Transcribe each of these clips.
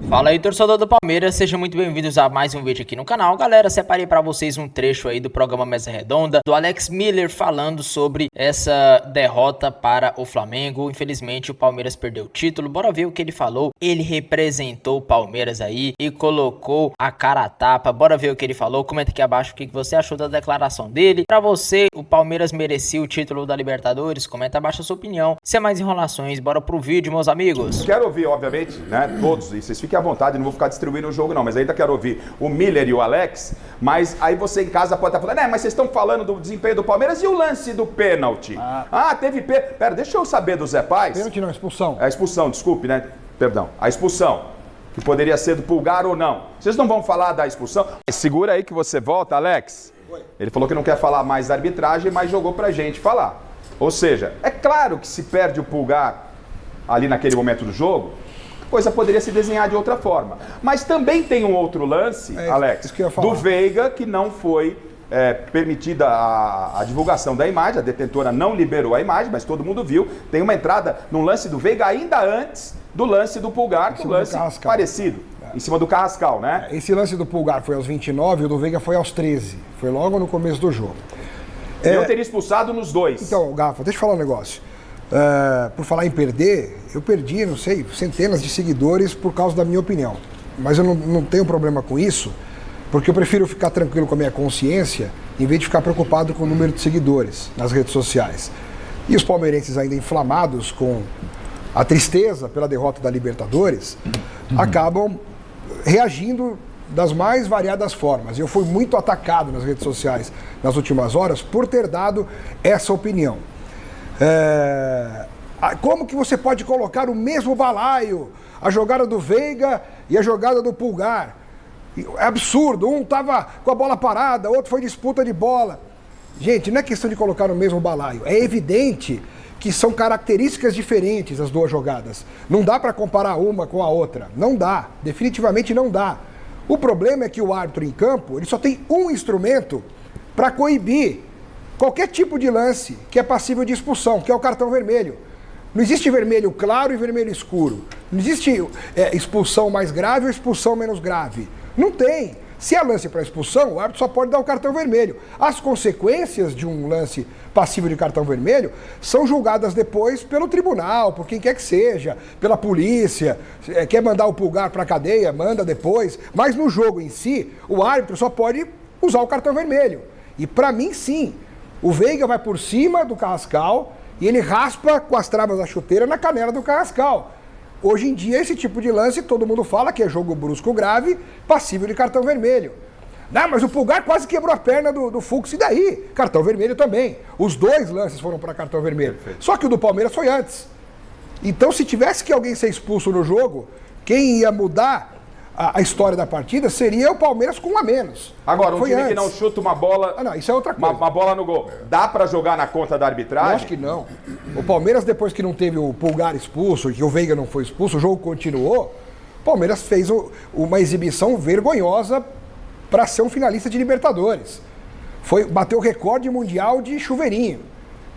Fala aí, torcedor do Palmeiras, sejam muito bem-vindos a mais um vídeo aqui no canal. Galera, separei pra vocês um trecho aí do programa Mesa Redonda, do Alex Miller falando sobre essa derrota para o Flamengo. Infelizmente o Palmeiras perdeu o título, bora ver o que ele falou. Ele representou o Palmeiras aí e colocou a cara a tapa, bora ver o que ele falou. Comenta aqui abaixo o que você achou da declaração dele. Pra você, o Palmeiras merecia o título da Libertadores? Comenta abaixo a sua opinião. Sem mais enrolações, bora pro vídeo, meus amigos. Quero ouvir, obviamente, né, todos, e vocês fiquem à vontade, não vou ficar distribuindo o jogo não, mas ainda quero ouvir o Miller e o Alex, mas aí você em casa pode estar falando, mas vocês estão falando do desempenho do Palmeiras e o lance do pênalti? Teve pênalti. Pera, deixa eu saber do Zé Paz. Pênalti não, expulsão. A expulsão, desculpe, né? Perdão. A expulsão, que poderia ser do Pulgar ou não. Vocês não vão falar da expulsão? Segura aí que você volta, Alex. Ele falou que não quer falar mais da arbitragem, mas jogou pra gente falar. Ou seja, é claro que se perde o Pulgar ali naquele momento do jogo, a coisa poderia se desenhar de outra forma. Mas também tem um outro lance, Alex, do Veiga, que não foi permitida a divulgação da imagem, a detentora não liberou a imagem, mas todo mundo viu. Tem uma entrada num lance do Veiga ainda antes do lance do Pulgar, que é um lance parecido. Em cima do Carrascal, né? Esse lance do Pulgar foi aos 29 e o do Veiga foi aos 13. Foi logo no começo do jogo. Eu teria expulsado nos dois. Então, Gafa, deixa eu falar um negócio. Por falar em perder, eu perdi, não sei, centenas de seguidores por causa da minha opinião. Mas eu não tenho problema com isso, porque eu prefiro ficar tranquilo com a minha consciência, em vez de ficar preocupado com o número de seguidores nas redes sociais. E os palmeirenses ainda inflamados com a tristeza pela derrota da Libertadores, acabam reagindo das mais variadas formas. Eu fui muito atacado nas redes sociais nas últimas horas por ter dado essa opinião. Como que você pode colocar o mesmo balaio, a jogada do Veiga e a jogada do Pulgar? É absurdo, um estava com a bola parada, outro foi disputa de bola. Gente, não é questão de colocar no mesmo balaio, é evidente que são características diferentes as duas jogadas. Não dá para comparar uma com a outra, não dá, definitivamente não dá. O problema é que o árbitro em campo, ele só tem um instrumento para coibir qualquer tipo de lance que é passível de expulsão, que é o cartão vermelho. Não existe vermelho claro e vermelho escuro. Não existe expulsão mais grave ou expulsão menos grave. Não tem. Se é lance para expulsão, o árbitro só pode dar o cartão vermelho. As consequências de um lance passível de cartão vermelho são julgadas depois pelo tribunal, por quem quer que seja, pela polícia. Quer mandar o Pulgar para a cadeia, manda depois. Mas no jogo em si, o árbitro só pode usar o cartão vermelho. E para mim, sim. O Veiga vai por cima do Carrascal e ele raspa com as travas da chuteira na canela do Carrascal. Hoje em dia, esse tipo de lance, todo mundo fala que é jogo brusco grave, passível de cartão vermelho. Não, mas o Pulgar quase quebrou a perna do Fux, e daí? Cartão vermelho também. Os dois lances foram para cartão vermelho. Perfeito. Só que o do Palmeiras foi antes. Então, se tivesse que alguém ser expulso no jogo, quem ia mudar a história da partida seria o Palmeiras com um a menos. Agora, um time que não chuta uma bola... não, isso é outra coisa. Uma bola no gol. Dá pra jogar na conta da arbitragem? Eu acho que não. O Palmeiras, depois que não teve o Pulgar expulso, que o Veiga não foi expulso, o jogo continuou, o Palmeiras fez uma exibição vergonhosa para ser um finalista de Libertadores. Bateu o recorde mundial de chuveirinho.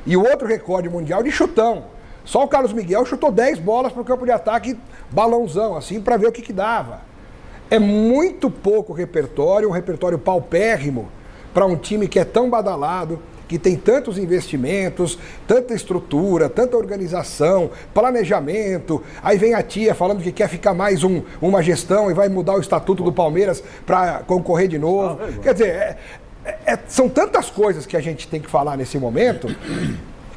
E o outro recorde mundial de chutão. Só o Carlos Miguel chutou 10 bolas pro campo de ataque, balãozão, assim, para ver o que dava. É muito pouco repertório, um repertório paupérrimo para um time que é tão badalado, que tem tantos investimentos, tanta estrutura, tanta organização, planejamento. Aí vem a tia falando que quer ficar mais uma gestão e vai mudar o estatuto do Palmeiras para concorrer de novo. Quer dizer, são tantas coisas que a gente tem que falar nesse momento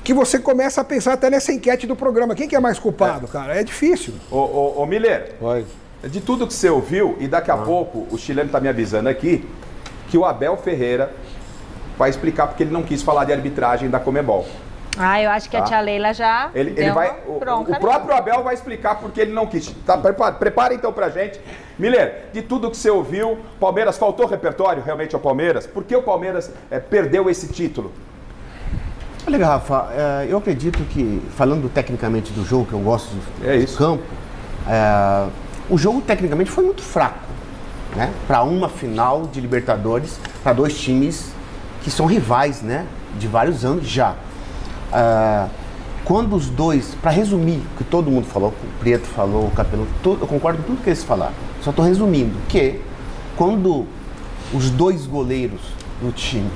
que você começa a pensar até nessa enquete do programa. Quem que é mais culpado, cara? É difícil. Ô Miller, de tudo que você ouviu, e daqui a pouco o chileno está me avisando aqui, que o Abel Ferreira vai explicar porque ele não quis falar de arbitragem da Conmebol. Eu acho que a tia Leila já o próprio Abel vai explicar porque ele não quis. Tá, prepara então pra gente. Miller, de tudo que você ouviu, Palmeiras, faltou repertório realmente ao Palmeiras? Por que o Palmeiras perdeu esse título? Olha, Rafa, eu acredito que, falando tecnicamente do jogo, que eu gosto do campo, o jogo tecnicamente foi muito fraco, né? Para uma final de Libertadores, para dois times que são rivais, né? De vários anos já. quando os dois, para resumir o que todo mundo falou, o Prieto falou, o Capelão, eu concordo com tudo que eles falaram. Só estou resumindo que quando os dois goleiros do time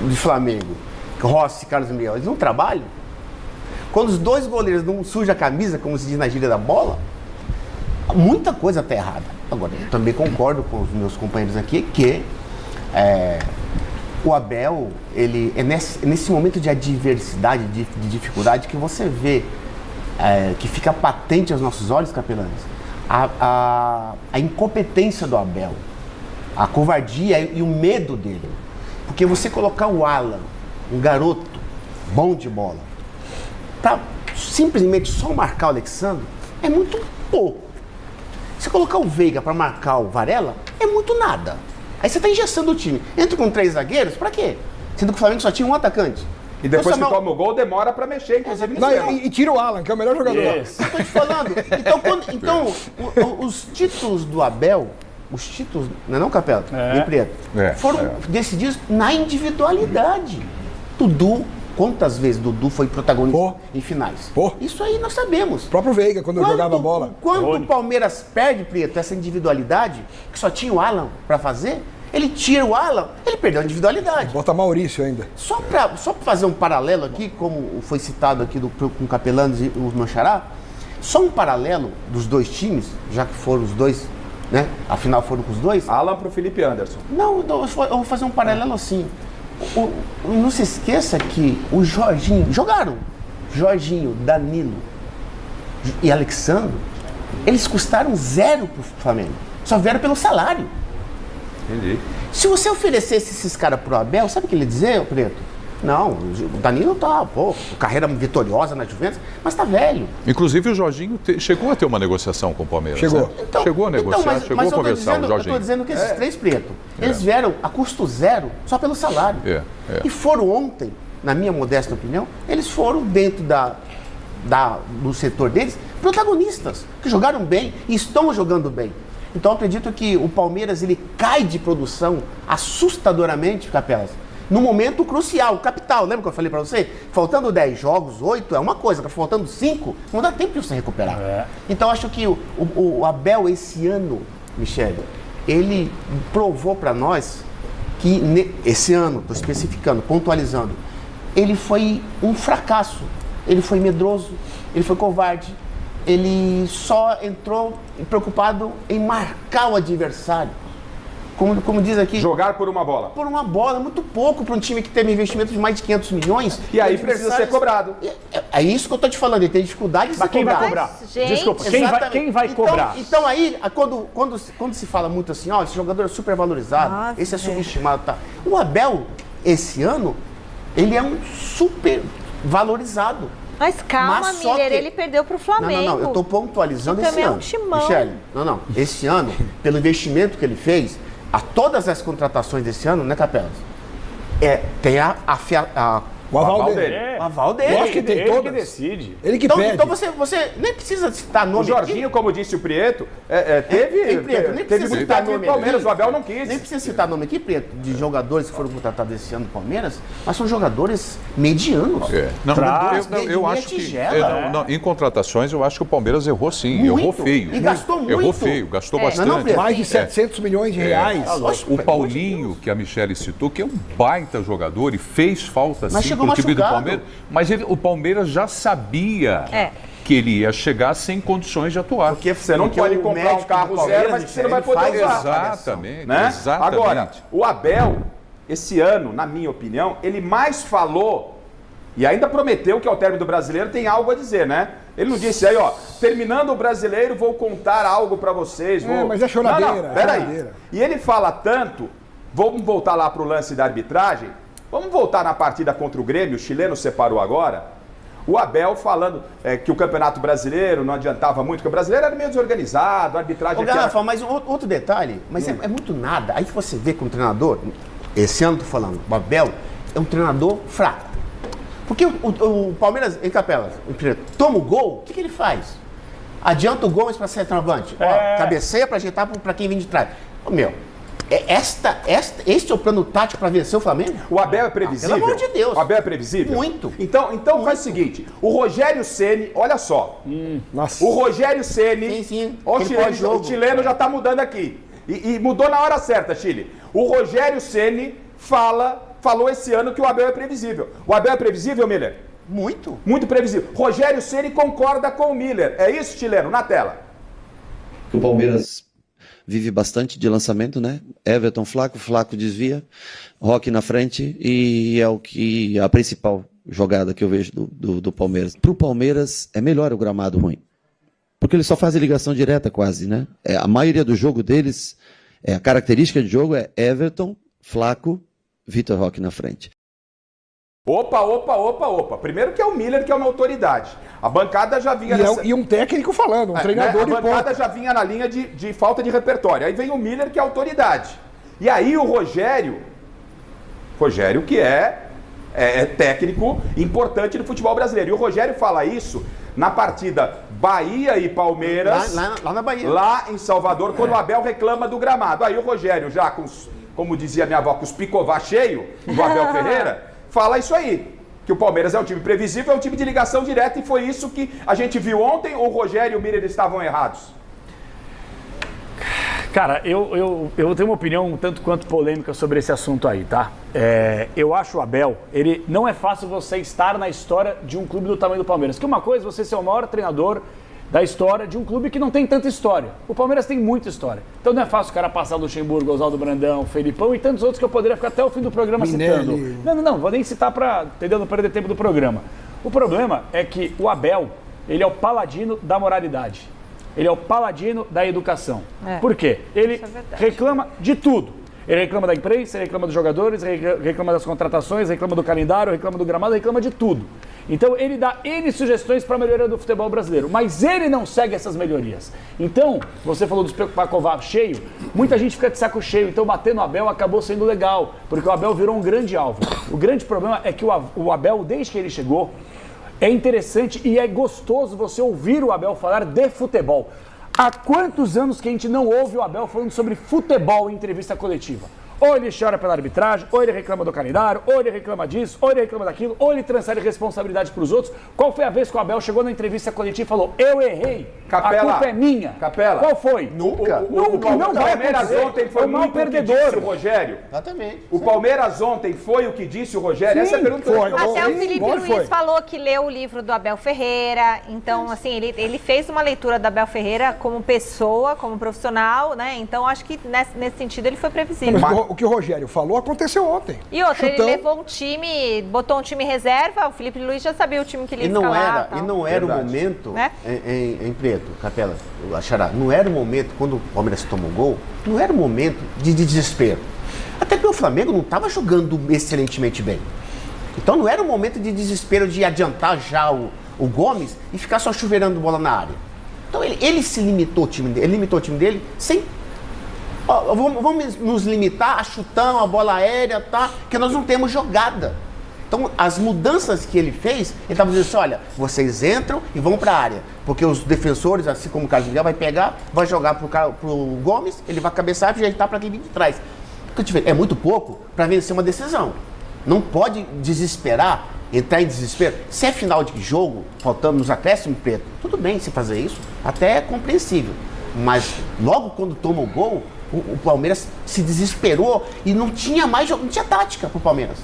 de Flamengo, Rossi e Carlos Miguel, eles não trabalham, quando os dois goleiros não sujam a camisa, como se diz na gíria da bola, muita coisa está errada. Agora, eu também concordo com os meus companheiros aqui que o Abel, ele é nesse momento de adversidade, de dificuldade, que você vê, que fica patente aos nossos olhos, Capelanes, a incompetência do Abel, a covardia e o medo dele. Porque você colocar o Alan, um garoto bom de bola, para simplesmente só marcar o Alexandre, é muito pouco. Se colocar o Veiga para marcar o Varela, é muito nada. Aí você está engessando o time. Entra com 3 zagueiros, para quê? Sendo que o Flamengo só tinha um atacante. E depois que toma o gol, demora para mexer, inclusive. E tira o Alan, que é o melhor jogador. Estou te falando. Então, os títulos do Abel, os títulos, não, Capela? E Preto, foram decididos na individualidade. Dudu, quantas vezes Dudu foi protagonista em finais? Isso aí nós sabemos. O próprio Veiga, quando jogava a bola. Quando o Palmeiras perde, Preto, essa individualidade, que só tinha o Alan para fazer, ele tira o Alan, ele perdeu a individualidade. Bota Maurício ainda. Só para fazer um paralelo aqui, como foi citado aqui com o Capelanes e o meu xará, só um paralelo dos dois times, já que foram os dois, né? Afinal foram com os dois. Alan pro Felipe Anderson. Não, eu vou fazer um paralelo assim. Não se esqueça que o Jorginho, jogaram Jorginho, Danilo e Alexandre, eles custaram 0 pro Flamengo. Só vieram pelo salário. Entendi. Se você oferecesse esses caras pro Abel, sabe o que ele ia dizer, Preto? Não, o Danilo tá, carreira vitoriosa na Juventus, mas tá velho. Inclusive o Jorginho chegou a ter uma negociação com o Palmeiras. Chegou. Né? Chegou a negociar, chegou a conversar o Jorginho. Eu tô dizendo que esses 3 Preto, eles vieram a custo 0 só pelo salário. E foram ontem, na minha modesta opinião, eles foram dentro do setor deles, protagonistas, que jogaram bem e estão jogando bem. Então eu acredito que o Palmeiras ele cai de produção assustadoramente, Capelas, no momento crucial, capital. Lembra que eu falei pra você? Faltando 10 jogos, 8 é uma coisa, faltando 5, não dá tempo de você recuperar. Então acho que o Abel esse ano, Michele, ele provou pra nós que esse ano, estou especificando, pontualizando, ele foi um fracasso, ele foi medroso, ele foi covarde, ele só entrou preocupado em marcar o adversário. Como diz aqui... Jogar por uma bola. Por uma bola, muito pouco para um time que teve investimento de mais de 500 milhões. E aí precisa ser cobrado. É isso que eu estou te falando, ele tem dificuldade de Mas quem vai cobrar? Gente, desculpa, quem vai cobrar? Então aí, quando se fala muito assim, esse jogador é super valorizado, esse é subestimado, tá? O Abel, esse ano, ele é um super valorizado. Mas calma, Miller, ele perdeu pro Flamengo. Não, eu estou pontualizando esse ano. Michele, esse ano, pelo investimento que ele fez, a todas as contratações desse ano, né, Capelas? Tem o aval dele. O aval dele. Eu acho que tem todas. Ele que decide. Ele que pede. Então você nem precisa citar nome. O Jorginho, aqui. como disse o Prieto, teve muito tato no Palmeiras, o Abel não quis. Nem precisa citar nome aqui, Prieto, de jogadores que foram contratados esse ano no Palmeiras, mas são jogadores medianos. Eu acho que em contratações eu acho que o Palmeiras errou sim, errou feio. E gastou muito. Errou feio, gastou bastante. Mais de 700 milhões de reais. O Paulinho, que a Michele citou, que é um baita jogador e fez falta sim pro time do Palmeiras, mas o Palmeiras já sabia que ele ia chegar sem condições de atuar. Porque você não pode comprar um carro zero, mas que você não vai poder usar. Exatamente, né? exatamente. Agora, o Abel, esse ano, na minha opinião, ele mais falou e ainda prometeu que ao término do Brasileiro tem algo a dizer, né? Ele não disse aí, terminando o Brasileiro, vou contar algo pra vocês. Mas é choradeira. Não, peraí. E ele fala tanto, vamos voltar lá pro lance da arbitragem, vamos voltar na partida contra o Grêmio, o chileno separou agora. O Abel falando que o Campeonato Brasileiro não adiantava muito, porque o brasileiro era meio desorganizado, a arbitragem... Garrafa, mas outro detalhe, mas é muito nada. Aí que você vê que um treinador, esse ano tô falando, o Abel é um treinador fraco. Porque o Palmeiras, em Capelas, toma o gol, o que ele faz? Adianta o gol, mas para ser centroavante. Cabeceia para ajeitar para quem vem de trás. Este é o plano tático para vencer o Flamengo? O Abel é previsível? Pelo amor de Deus. O Abel é previsível? Muito. Então faz o seguinte, o Rogério Ceni, olha só. Nossa. O Rogério Ceni, Sim. O chileno já tá mudando aqui. E mudou na hora certa, Chile. O Rogério Ceni falou esse ano que o Abel é previsível. O Abel é previsível, Miller? Muito. Muito previsível. Rogério Ceni concorda com o Miller. É isso, chileno? Na tela. O Palmeiras vive bastante de lançamento, né? Everton, Flaco desvia, Roque na frente e é a principal jogada que eu vejo do Palmeiras. Para o Palmeiras é melhor o gramado ruim, porque eles só fazem ligação direta quase, né? A maioria do jogo deles, a característica de jogo é Everton, Flaco, Vitor Roque na frente. Opa. Primeiro que é o Miller, que é uma autoridade. A bancada já vinha... E um técnico falando, um treinador de ponta. A bancada já vinha na linha de falta de repertório. Aí vem o Miller, que é autoridade. E aí o Rogério que é técnico importante no futebol brasileiro. E o Rogério fala isso na partida Bahia e Palmeiras. Lá na Bahia. Lá em Salvador, quando o Abel reclama do gramado. Aí o Rogério, já com, como dizia minha avó, com os picová cheio do Abel Ferreira... Fala isso aí, que o Palmeiras é um time previsível, é um time de ligação direta e foi isso que a gente viu ontem, ou o Rogério e o Miller estavam errados? Cara, eu tenho uma opinião um tanto quanto polêmica sobre esse assunto aí, tá? Eu acho o Abel, não é fácil você estar na história de um clube do tamanho do Palmeiras, que uma coisa é você ser o maior treinador da história de um clube que não tem tanta história. O Palmeiras tem muita história. Então não é fácil o cara passar o Luxemburgo, Oswaldo Brandão, Felipão e tantos outros que eu poderia ficar até o fim do programa citando. Não, vou nem citar para, entendeu? Não perder tempo do programa. O problema é que o Abel, ele é o paladino da moralidade. Ele é o paladino da educação. Por quê? Ele reclama de tudo. Ele reclama da imprensa, ele reclama dos jogadores, ele reclama das contratações, reclama do calendário, reclama do gramado, reclama de tudo. Então ele dá N sugestões para a melhoria do futebol brasileiro, mas ele não segue essas melhorias. Então, você falou dos Pacová cheio, muita gente fica de saco cheio, então bater no Abel acabou sendo legal, porque o Abel virou um grande alvo. O grande problema é que o Abel, desde que ele chegou, é interessante e é gostoso você ouvir o Abel falar de futebol. Há quantos anos que a gente não ouve o Abel falando sobre futebol em entrevista coletiva? Ou ele chora pela arbitragem, ou ele reclama do calendário, ou ele reclama disso, ou ele reclama daquilo, ou ele transfere responsabilidade para os outros. Qual foi a vez que o Abel chegou na entrevista coletiva e falou: eu errei, Capela, a culpa é minha? Capela. Qual foi? Nunca. Nunca, não vai acontecer. Ontem foi o mal muito perdedor. O que disse o Rogério. Exatamente. O Palmeiras ontem foi o que disse o Rogério? Essa é a pergunta que eu Até o Felipe Luiz falou que leu o livro do Abel Ferreira. Então, assim, ele fez uma leitura do Abel Ferreira como pessoa, como profissional, né? Então, acho que nesse sentido ele foi previsível. Mas o que o Rogério falou aconteceu ontem. E outra, ele levou um time, botou um time reserva, o Felipe Luiz já sabia o time que ele ia escalar. E não era o momento, né? em Preto, Capela, Xará, não era o momento, quando o Palmeiras tomou o gol, não era o momento de desespero. Até porque o Flamengo não estava jogando excelentemente bem. Então não era o momento de desespero de adiantar já o Gomes e ficar só chuveirando bola na área. Então ele se limitou, ele limitou o time dele sem... Vamos nos limitar a chutão, a bola aérea, tá? Porque nós não temos jogada. Então, as mudanças que ele fez, ele estava dizendo assim: olha, vocês entram e vão para a área. Porque os defensores, assim como o Carlos Miguel, vai pegar, vai jogar pro Gomes, ele vai cabeçar e ajeitar para quem vem de trás. É muito pouco para vencer uma decisão. Não pode desesperar, entrar em desespero. Se é final de jogo, faltando nos acréscimos, Preto, tudo bem se fazer isso, até é compreensível. Mas logo quando toma o gol, o Palmeiras se desesperou e não tinha mais jogo, não tinha tática pro Palmeiras.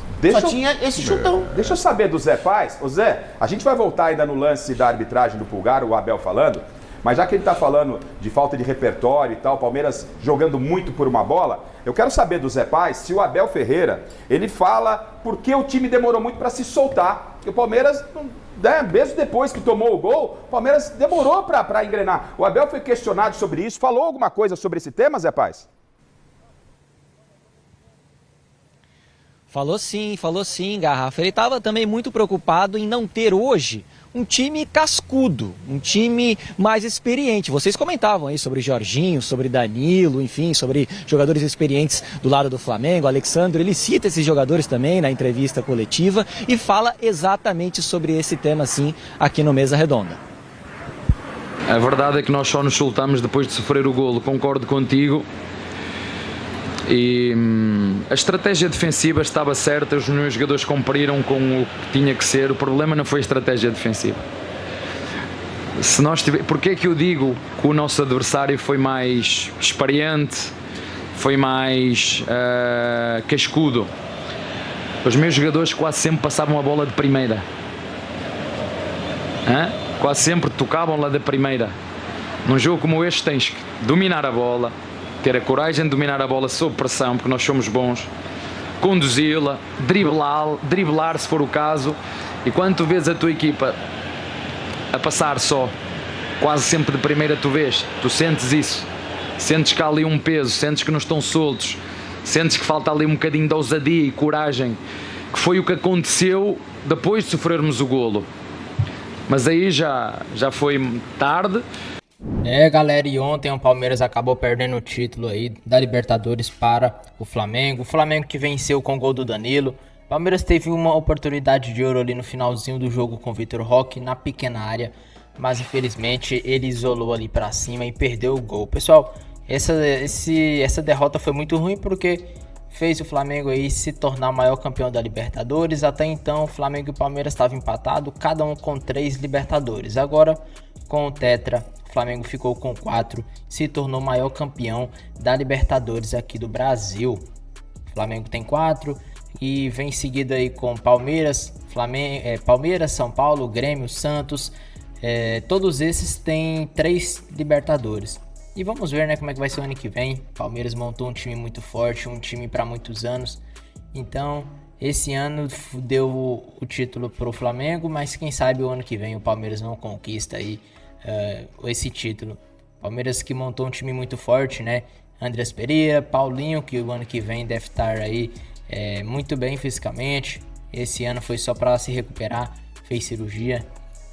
Tinha esse chutão. Deixa eu saber do Zé Paz. Ô Zé, a gente vai voltar ainda no lance da arbitragem do Pulgar, o Abel falando, mas já que ele tá falando de falta de repertório e tal, o Palmeiras jogando muito por uma bola, eu quero saber do Zé Paz se o Abel Ferreira, ele fala por que o time demorou muito para se soltar. Porque o Palmeiras, mesmo depois que tomou o gol, o Palmeiras demorou para engrenar. O Abel foi questionado sobre isso, falou alguma coisa sobre esse tema, Zé Paz? Falou sim, Garrafa. Ele estava também muito preocupado em não ter hoje um time cascudo, um time mais experiente. Vocês comentavam aí sobre Jorginho, sobre Danilo, enfim, sobre jogadores experientes do lado do Flamengo. Alexandre, ele cita esses jogadores também na entrevista coletiva e fala exatamente sobre esse tema, sim, aqui no Mesa Redonda. A verdade é que nós só nos soltamos depois de sofrer o golo, concordo contigo. E a estratégia defensiva estava certa, os meus jogadores cumpriram com o que tinha que ser. O problema não foi a estratégia defensiva. Porque é que eu digo que o nosso adversário foi mais experiente, foi mais cascudo? Os meus jogadores quase sempre passavam a bola de primeira. Quase sempre tocavam lá da primeira. Num jogo como este tens que dominar a bola, ter a coragem de dominar a bola sob pressão, porque nós somos bons, conduzi-la, driblar se for o caso, e quando tu vês a tua equipa a passar só, quase sempre de primeira tu sentes isso, sentes que há ali um peso, sentes que não estão soltos, sentes que falta ali um bocadinho de ousadia e coragem, que foi o que aconteceu depois de sofrermos o golo. Mas aí já foi tarde. Galera, e ontem o Palmeiras acabou perdendo o título aí da Libertadores para o Flamengo. O Flamengo que venceu com o gol do Danilo. O Palmeiras teve uma oportunidade de ouro ali no finalzinho do jogo com o Vitor Roque na pequena área, mas infelizmente ele isolou ali para cima e perdeu o gol. Pessoal, essa derrota foi muito ruim porque fez o Flamengo aí se tornar o maior campeão da Libertadores. Até então o Flamengo e o Palmeiras estavam empatados, cada um com 3 Libertadores. Agora com o Tetra, o Flamengo ficou com 4, se tornou o maior campeão da Libertadores aqui do Brasil. O Flamengo tem 4 e vem seguido aí com Palmeiras, Palmeiras, São Paulo, Grêmio, Santos. Todos esses têm 3 Libertadores. E vamos ver, né, como é que vai ser o ano que vem. Palmeiras montou um time muito forte, um time para muitos anos. Então, esse ano deu o título pro Flamengo, mas quem sabe o ano que vem o Palmeiras não conquista aí esse título. Palmeiras que montou um time muito forte, né? Andreas Pereira, Paulinho, que o ano que vem deve estar aí muito bem fisicamente. Esse ano foi só para se recuperar, fez cirurgia.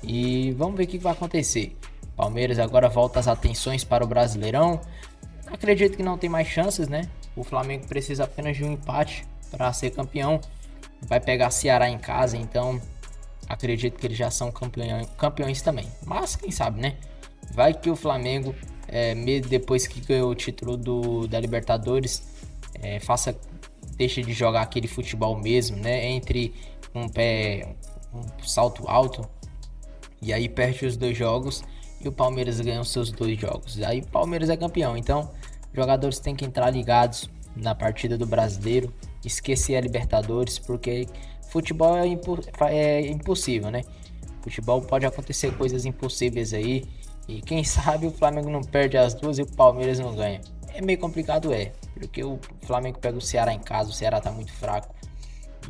E vamos ver o que vai acontecer. Palmeiras agora volta as atenções para o Brasileirão. Acredito que não tem mais chances, né? O Flamengo precisa apenas de um empate para ser campeão. Vai pegar Ceará em casa, então acredito que eles já são campeões também. Mas quem sabe, né? Vai que o Flamengo, depois que ganhou o título da Libertadores, deixa de jogar aquele futebol mesmo, né? Entre um salto alto, e aí perde os 2 jogos. E o Palmeiras ganha os seus 2 jogos. Aí o Palmeiras é campeão. Então, os jogadores têm que entrar ligados na partida do Brasileiro. Esquecer a Libertadores, porque futebol é impossível, né? Futebol pode acontecer coisas impossíveis aí. E quem sabe o Flamengo não perde as 2 e o Palmeiras não ganha. É meio complicado, porque o Flamengo pega o Ceará em casa. O Ceará tá muito fraco.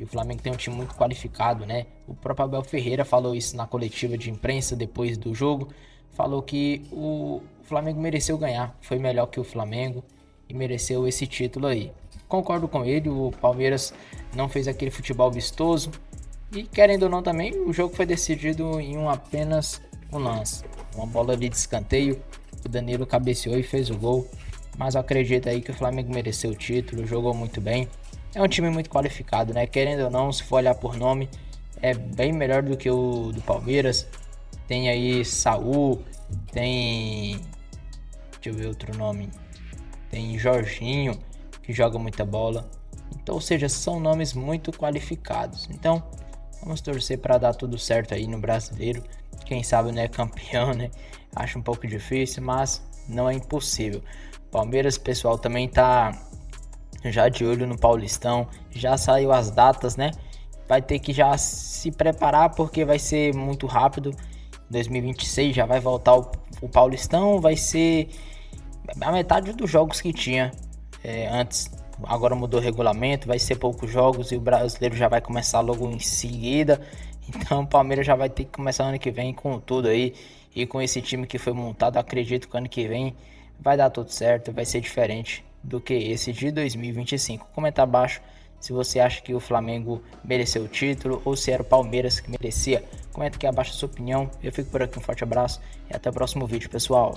E o Flamengo tem um time muito qualificado, né? O próprio Abel Ferreira falou isso na coletiva de imprensa depois do jogo. Falou que o Flamengo mereceu ganhar, foi melhor que o Flamengo e mereceu esse título aí. Concordo com ele, o Palmeiras não fez aquele futebol vistoso e, querendo ou não também, o jogo foi decidido em apenas um lance. Uma bola ali de escanteio, o Danilo cabeceou e fez o gol, mas eu acredito aí que o Flamengo mereceu o título, jogou muito bem. É um time muito qualificado, né? Querendo ou não, se for olhar por nome, é bem melhor do que o do Palmeiras. Tem aí Saul, tem... deixa eu ver outro nome. Tem Jorginho, que joga muita bola. Então, ou seja, são nomes muito qualificados. Então, vamos torcer para dar tudo certo aí no Brasileiro. Quem sabe, né, campeão, né? Acho um pouco difícil, mas não é impossível. Palmeiras, pessoal, também tá já de olho no Paulistão. Já saiu as datas, né? Vai ter que já se preparar porque vai ser muito rápido. 2026 já vai voltar o Paulistão, vai ser a metade dos jogos que tinha antes. Agora mudou o regulamento, vai ser poucos jogos e o Brasileiro já vai começar logo em seguida. Então o Palmeiras já vai ter que começar ano que vem com tudo aí. E com esse time que foi montado, acredito que ano que vem vai dar tudo certo, vai ser diferente do que esse de 2025. Comenta abaixo se você acha que o Flamengo mereceu o título ou se era o Palmeiras que merecia. Comenta aqui abaixo a sua opinião. Eu fico por aqui, um forte abraço e até o próximo vídeo, pessoal.